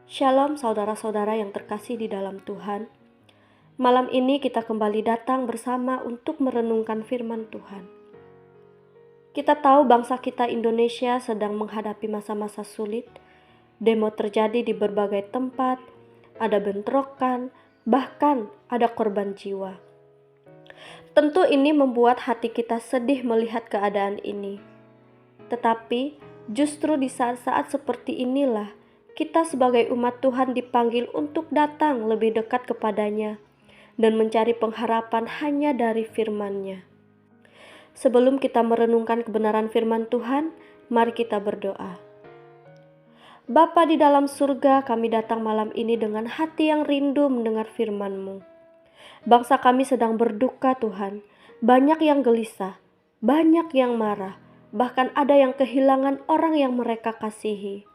Shalom saudara-saudara yang terkasih di dalam Tuhan. Malam ini kita kembali datang bersama untuk merenungkan firman Tuhan. Kita tahu bangsa kita Indonesia sedang menghadapi masa-masa sulit. Demo terjadi di berbagai tempat, ada bentrokan, bahkan ada korban jiwa. Tentu ini membuat hati kita sedih melihat keadaan ini. Tetapi justru di saat-saat seperti inilah kita sebagai umat Tuhan dipanggil untuk datang lebih dekat kepadanya dan mencari pengharapan hanya dari firman-Nya. Sebelum kita merenungkan kebenaran firman Tuhan, mari kita berdoa. Bapa di dalam surga, kami datang malam ini dengan hati yang rindu mendengar firman-Mu. Bangsa kami sedang berduka Tuhan, banyak yang gelisah, banyak yang marah, bahkan ada yang kehilangan orang yang mereka kasihi.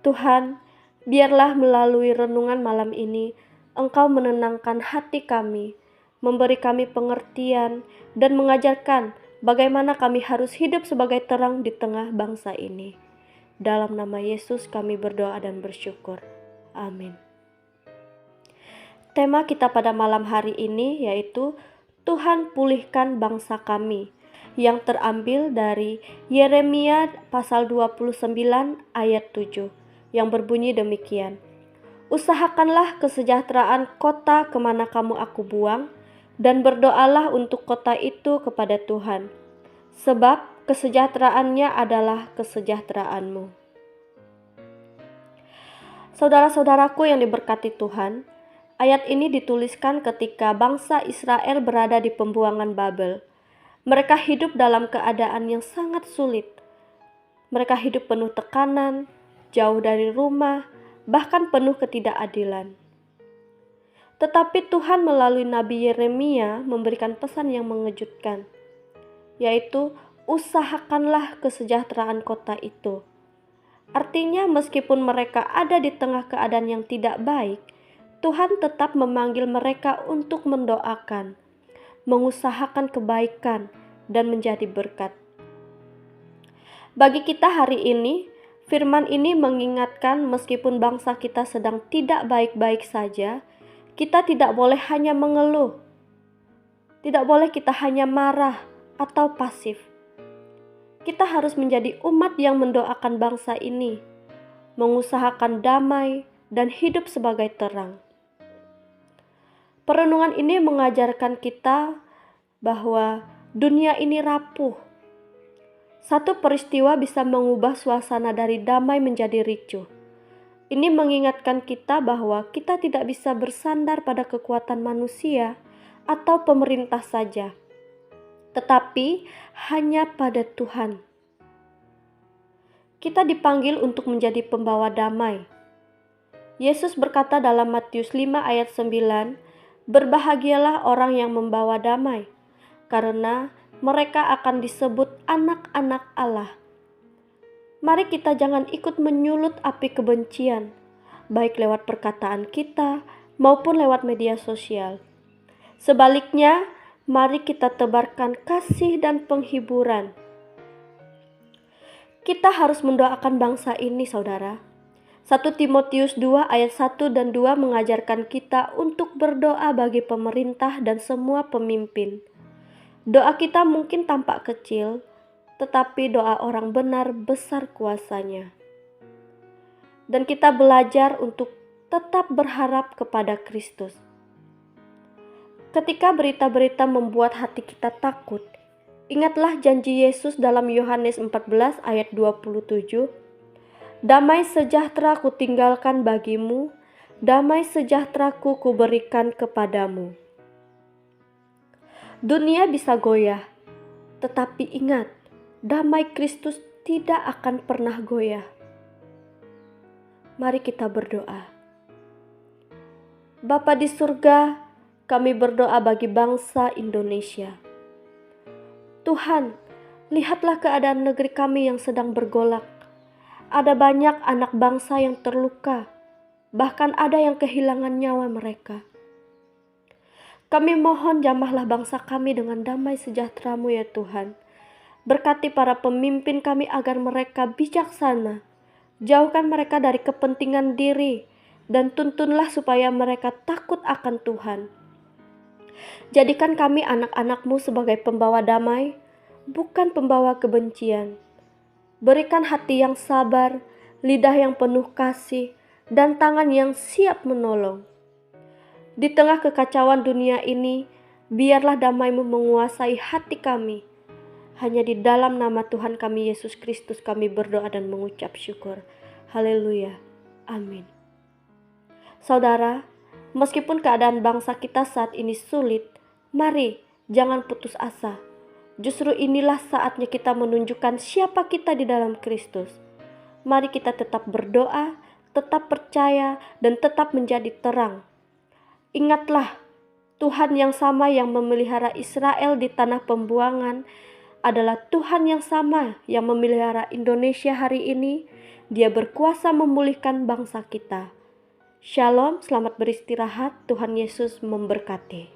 Tuhan, biarlah melalui renungan malam ini, Engkau menenangkan hati kami, memberi kami pengertian, dan mengajarkan bagaimana kami harus hidup sebagai terang di tengah bangsa ini. Dalam nama Yesus kami berdoa dan bersyukur. Amin. Tema kita pada malam hari ini yaitu Tuhan pulihkan bangsa kami, yang terambil dari Yeremia pasal 29 ayat 7. Yang berbunyi demikian, usahakanlah kesejahteraan kota kemana kamu aku buang, dan berdoalah untuk kota itu kepada Tuhan, sebab kesejahteraannya adalah kesejahteraanmu. Saudara-saudaraku yang diberkati Tuhan, ayat ini dituliskan ketika bangsa Israel berada di pembuangan Babel. Mereka hidup dalam keadaan yang sangat sulit. Mereka hidup penuh tekanan, jauh dari rumah, bahkan penuh ketidakadilan. Tetapi Tuhan melalui Nabi Yeremia memberikan pesan yang mengejutkan, yaitu usahakanlah kesejahteraan kota itu. Artinya meskipun mereka ada di tengah keadaan yang tidak baik, Tuhan tetap memanggil mereka untuk mendoakan, mengusahakan kebaikan, dan menjadi berkat. Bagi kita hari ini, firman ini mengingatkan meskipun bangsa kita sedang tidak baik-baik saja, kita tidak boleh hanya mengeluh. Tidak boleh kita hanya marah atau pasif. Kita harus menjadi umat yang mendoakan bangsa ini, mengusahakan damai dan hidup sebagai terang. Perenungan ini mengajarkan kita bahwa dunia ini rapuh. Satu peristiwa bisa mengubah suasana dari damai menjadi ricuh. Ini mengingatkan kita bahwa kita tidak bisa bersandar pada kekuatan manusia atau pemerintah saja, tetapi hanya pada Tuhan. Kita dipanggil untuk menjadi pembawa damai. Yesus berkata dalam Matius 5 ayat 9, berbahagialah orang yang membawa damai, karena mereka akan disebut anak-anak Allah. Mari kita jangan ikut menyulut api kebencian, baik lewat perkataan kita maupun lewat media sosial. Sebaliknya, mari kita tebarkan kasih dan penghiburan. Kita harus mendoakan bangsa ini, saudara. 1 Timotius 2 ayat 1 dan 2 mengajarkan kita untuk berdoa bagi pemerintah dan semua pemimpin. Doa kita mungkin tampak kecil, tetapi doa orang benar besar kuasanya. Dan kita belajar untuk tetap berharap kepada Kristus. Ketika berita-berita membuat hati kita takut, ingatlah janji Yesus dalam Yohanes 14 ayat 27, damai sejahtera kutinggalkan bagimu, damai sejahteraku kuberikan kepadamu. Dunia bisa goyah, tetapi ingat, damai Kristus tidak akan pernah goyah. Mari kita berdoa. Bapa di surga, kami berdoa bagi bangsa Indonesia. Tuhan, lihatlah keadaan negeri kami yang sedang bergolak. Ada banyak anak bangsa yang terluka, bahkan ada yang kehilangan nyawa mereka. Kami mohon jamahlah bangsa kami dengan damai sejahtera-Mu ya Tuhan. Berkati para pemimpin kami agar mereka bijaksana, Jauhkan mereka dari kepentingan diri, dan tuntunlah supaya mereka takut akan Tuhan. Jadikan kami anak-anak-Mu sebagai pembawa damai, bukan pembawa kebencian. Berikan hati yang sabar, lidah yang penuh kasih, dan tangan yang siap menolong. Di tengah kekacauan dunia ini, biarlah damai-Mu menguasai hati kami. Hanya di dalam nama Tuhan kami Yesus Kristus kami berdoa dan mengucap syukur. Haleluya. Amin. Saudara, meskipun keadaan bangsa kita saat ini sulit, mari jangan putus asa. Justru inilah saatnya kita menunjukkan siapa kita di dalam Kristus. Mari kita tetap berdoa, tetap percaya, dan tetap menjadi terang. Ingatlah, Tuhan yang sama yang memelihara Israel di tanah pembuangan adalah Tuhan yang sama yang memelihara Indonesia hari ini. Dia berkuasa memulihkan bangsa kita. Shalom, selamat beristirahat. Tuhan Yesus memberkati.